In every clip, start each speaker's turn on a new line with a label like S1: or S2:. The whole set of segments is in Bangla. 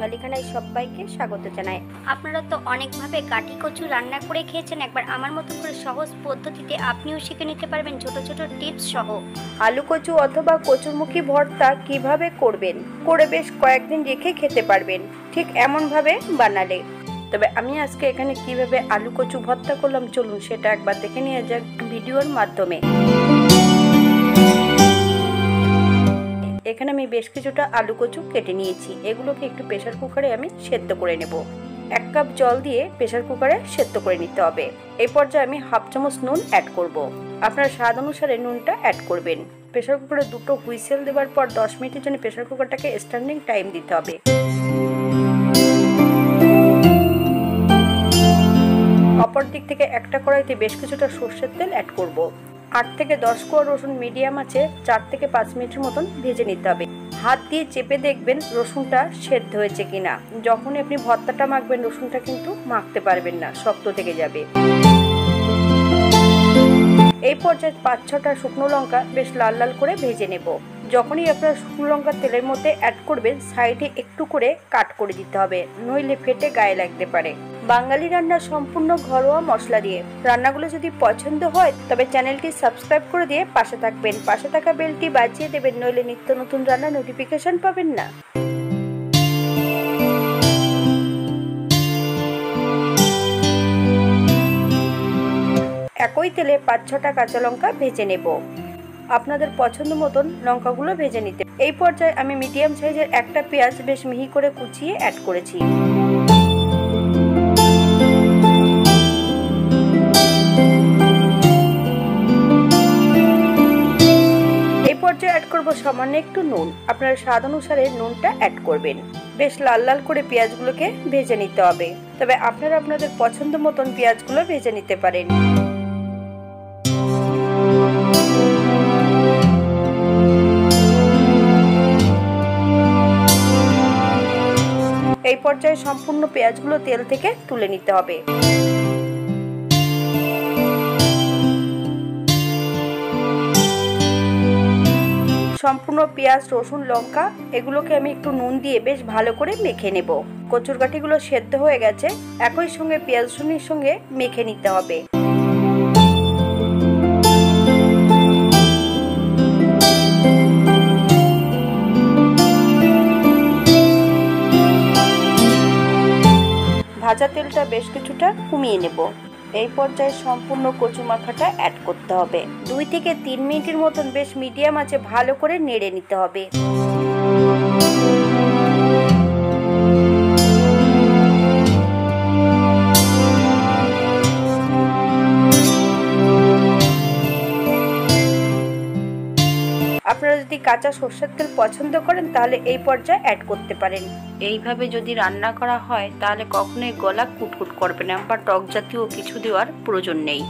S1: বাঙালিখানায় সবাইকে স্বাগত জানাই। আপনারা তো অনেকভাবে কাঠি কচু রান্না করে খেয়েছেন, একবার আমার মতো করে সহজ পদ্ধতিতে আপনিও শিখে নিতে পারবেন ছোট ছোট টিপস সহ। আলু কচু অথবা কচুরমুখী ভর্তা কিভাবে করবেন, করে বেশ কয়েকদিন রেখে খেতে পারবেন ঠিক এমনভাবে বানালে। তবে আমি আজকে এখানে কিভাবে আলু কচু ভর্তা করলাম চলুন সেটা একবার দেখে নিয়ে যাক ভিডিওর মাধ্যমে। এখানে আমি বেশ কিছুটা আলু কচু কেটে নিয়েছি, এগুলোকে একটু প্রেসার কুকারে আমি সেদ্ধ করে নেব। 1 কাপ জল দিয়ে প্রেসার কুকারে সেদ্ধ করে নিতে হবে। এই পর্যায়ে আমি হাফ চামচ নুন অ্যাড করব। আপনারা স্বাদ অনুসারে নুনটা অ্যাড করবেন। প্রেসার কুকারে 2টো হুইসেল দেওয়ার পর 10 মিনিটের জন্য প্রেসার কুকারটাকে স্ট্যান্ডিং টাইম দিতে হবে। অপর দিক থেকে একটা কড়াইতে বেশ কিছুটা সরষের তেল অ্যাড করব। 8 থেকে 10 কোয়া রসুন মিডিয়াম আছে 4 থেকে 5 মিনিটের মতন ভেজে নিতে হবে। হাত দিয়ে চেপে দেখবেন রসুনটা সেদ্ধ হয়েছে কিনা। যখনই আপনি ভর্তাটা মাখবেন রসুনটা কিন্তু মাখতে পারবেন না, শক্ত থেকে যাবে। এই পর্যায়ে 5-6টা শুকনো লঙ্কা বেশ লাল লাল করে ভেজে নেব। যখনই আপনারা শুকনো লঙ্কা তেলের মধ্যে অ্যাড করবেন সাইডে একটু করে কাট করে দিতে হবে, নইলে ফেটে গায়ে লাগতে পারে। বাঙালি রান্না সম্পূর্ণ ঘরোয়া মশলা দিয়ে। রান্নাগুলো যদি পছন্দ হয় তবে চ্যানেলটি সাবস্ক্রাইব করে দিয়ে পাশে থাকবেন, পাশে থাকা বেলটি বাজিয়ে দেবেন, নইলে নিত্য নতুন রান্নার নোটিফিকেশন পাবেন না। একই তেলে 5-6টা কাঁচা লঙ্কা ভেজে নেব। আপনাদের পছন্দ মতন লঙ্কাগুলো ভেজে নিতে। এই পর্যায়ে আমি মিডিয়াম সাইজের একটা পেঁয়াজ বেশ মিহি করে কুচিয়ে অ্যাড করেছি। এই পর্যায়ে অ্যাড করব সামান্য একটু নুন। আপনারা স্বাদ অনুসারে নুনটা অ্যাড করবেন। বেশ লাল লাল করে পেঁয়াজগুলোকে ভেজে নিতে হবে, তবে আপনারা আপনাদের পছন্দ মতন পেঁয়াজগুলো ভেজে নিতে পারেন। এই পর্যায়ে সম্পূর্ণ পেঁয়াজগুলো তেল থেকে তুলে নিতে হবে। সম্পূর্ণ পেঁয়াজ, রসুন, লঙ্কা এগুলোকে আমি একটু নুন দিয়ে বেশ ভালো করে মেখে নেব। কচুর কাঠিগুলো সেদ্ধ হয়ে গেছে, একই সঙ্গে পেঁয়াজ রসুনের সঙ্গে মেখে নিতে হবে। ভাজা তেলটা বেশ কিছুটা কমিয়ে নেব। এই পর্যায়ে সম্পূর্ণ কচু মাখাটা অ্যাড করতে হবে। 2 থেকে 3 মিনিটের মতন বেশ মিডিয়াম আঁচে ভালো করে নেড়ে নিতে হবে। আপনারা যদি কাঁচা সরষের তেল পছন্দ করেন তাহলে এই পর্যায়ে অ্যাড করতে পারেন। এইভাবে যদি রান্না করা হয় তাহলে কখনোই গলা কুটকুট করবে না বা টক জাতীয় কিছু দেওয়ার প্রয়োজন নেই।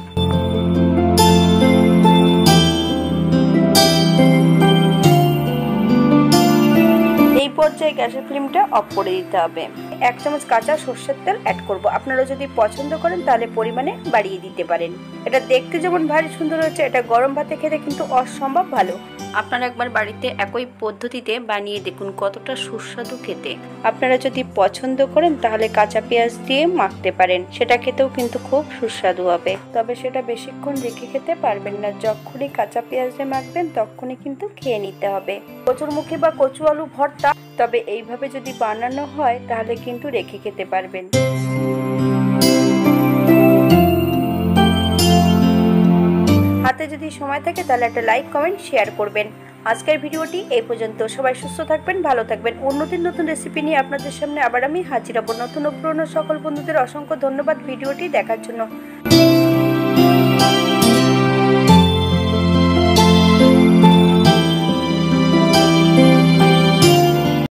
S1: এই পর্যায়ে গ্যাসের ফ্লেমটা অফ করে দিতে হবে। 1 চামচ কাঁচা সরষের তেল অ্যাড করব। আপনারা যদি পছন্দ করেন তাহলে পরিমাণে বাড়িয়ে দিতে পারেন। এটা দেখতে যেমন ভারী সুন্দর হয়েছে, এটা গরম ভাতে খেতে কিন্তু অসম্ভব ভালো। আপনারা একবার বাড়িতে একই পদ্ধতিতে বানিয়ে দেখুন কতটা সুস্বাদু খেতে। আপনারা যদি পছন্দ করেন তাহলে কাঁচা পেঁয়াজ দিয়ে মাখতে পারেন, সেটা খেতেও কিন্তু খুব সুস্বাদু হবে। তবে সেটা বেশিক্ষণ রেখে খেতে পারবেন না, যখনই কাঁচা পেঁয়াজ দিয়ে মাখবেন তখনই কিন্তু খেয়ে নিতে হবে। কচুরমুখী বা কচু আলু ভর্তা তবে এইভাবে যদি বানানো হয় তাহলে কিন্তু রেখে খেতে পারবেন। হাতে যদি সময় থাকে তাহলে একটা লাইক, কমেন্ট, শেয়ার করবেন। আজকের ভিডিওটি এই পর্যন্ত। সবাই সুস্থ থাকবেন, ভালো থাকবেন। অন্যদিন নতুন রেসিপি নিয়ে আপনাদের সামনে আবার আমি হাজির হব। নতুন ও পুরনো সকল বন্ধুদের অসংখ্য ধন্যবাদ ভিডিওটি দেখার জন্য।